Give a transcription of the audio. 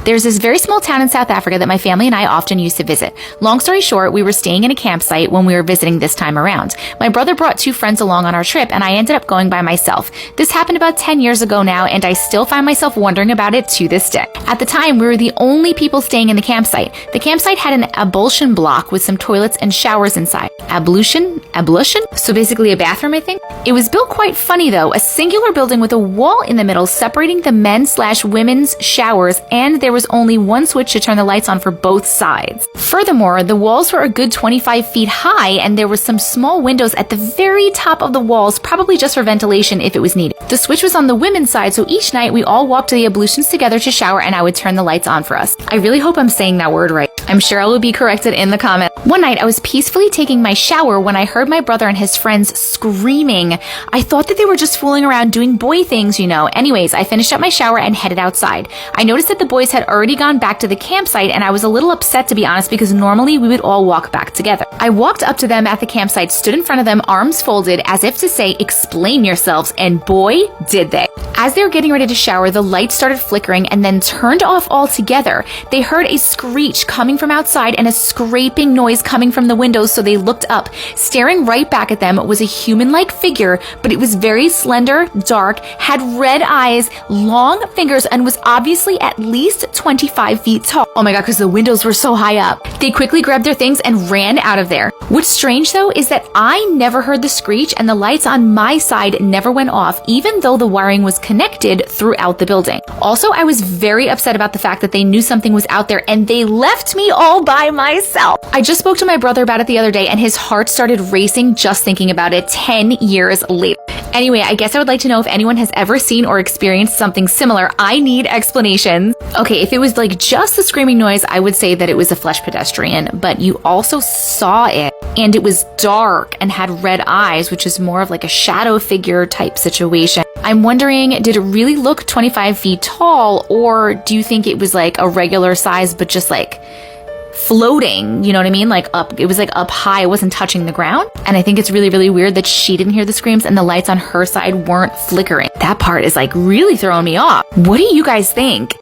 There's this very small town in South Africa that my family and I often used to visit. Long story short, we were staying in a campsite when we were visiting this time around. My brother brought 2 friends along on our trip, and I ended up going by myself. This happened about 10 years ago now, and I still find myself wondering about it to this day. At the time, we were the only people staying in the campsite. The campsite had an ablution block with some toilets and showers inside. Ablution? So basically a bathroom, I think? It was built quite funny though, a singular building with a wall in the middle separating the men's/women's showers, and there was only one switch to turn the lights on for both sides. Furthermore, the walls were a good 25 feet high, and there were some small windows at the very top of the walls, probably just for ventilation if it was needed. The switch was on the women's side, so each night we all walked to the ablutions together to shower, and I would turn the lights on for us. I really hope I'm saying that word right. I'm sure I will be corrected in the comments. One night I was peacefully taking my shower when I heard my brother and his friends screaming. I thought that they were just fooling around doing boy things, you know. Anyways, I finished up my shower and headed outside. I noticed that the boys had already gone back to the campsite, and I was a little upset, to be honest, because normally we would all walk back together. I walked up to them at the campsite, stood in front of them, arms folded, as if to say, explain yourselves, and boy, did they. As they were getting ready to shower, the lights started flickering and then turned off altogether. They heard a screech coming from outside and a scraping noise coming from the windows, so they looked up. Staring right back at them was a human-like figure, but it was very slender, dark, had red eyes, long fingers, and was obviously at least 25 feet tall. Oh my god, because the windows were so high up. They quickly grabbed their things and ran out of there. What's strange though is that I never heard the screech, and the lights on my side never went off, even though the wiring was connected throughout the building. Also, I was very upset about the fact that they knew something was out there and they left me all by myself. I just spoke to my brother about it the other day, and his heart started racing just thinking about it 10 years later. Anyway, I guess I would like to know if anyone has ever seen or experienced something similar. I need explanations. Okay, if it was like just the screaming noise, I would say that it was a flesh pedestrian, but you also saw it, and it was dark and had red eyes, which is more of like a shadow figure type situation. I'm wondering, did it really look 25 feet tall, or do you think it was like a regular size but just like floating, you know what I mean? Like up, it was like up high, it wasn't touching the ground. And I think it's really, really weird that she didn't hear the screams and the lights on her side weren't flickering. That part is like really throwing me off. What do you guys think?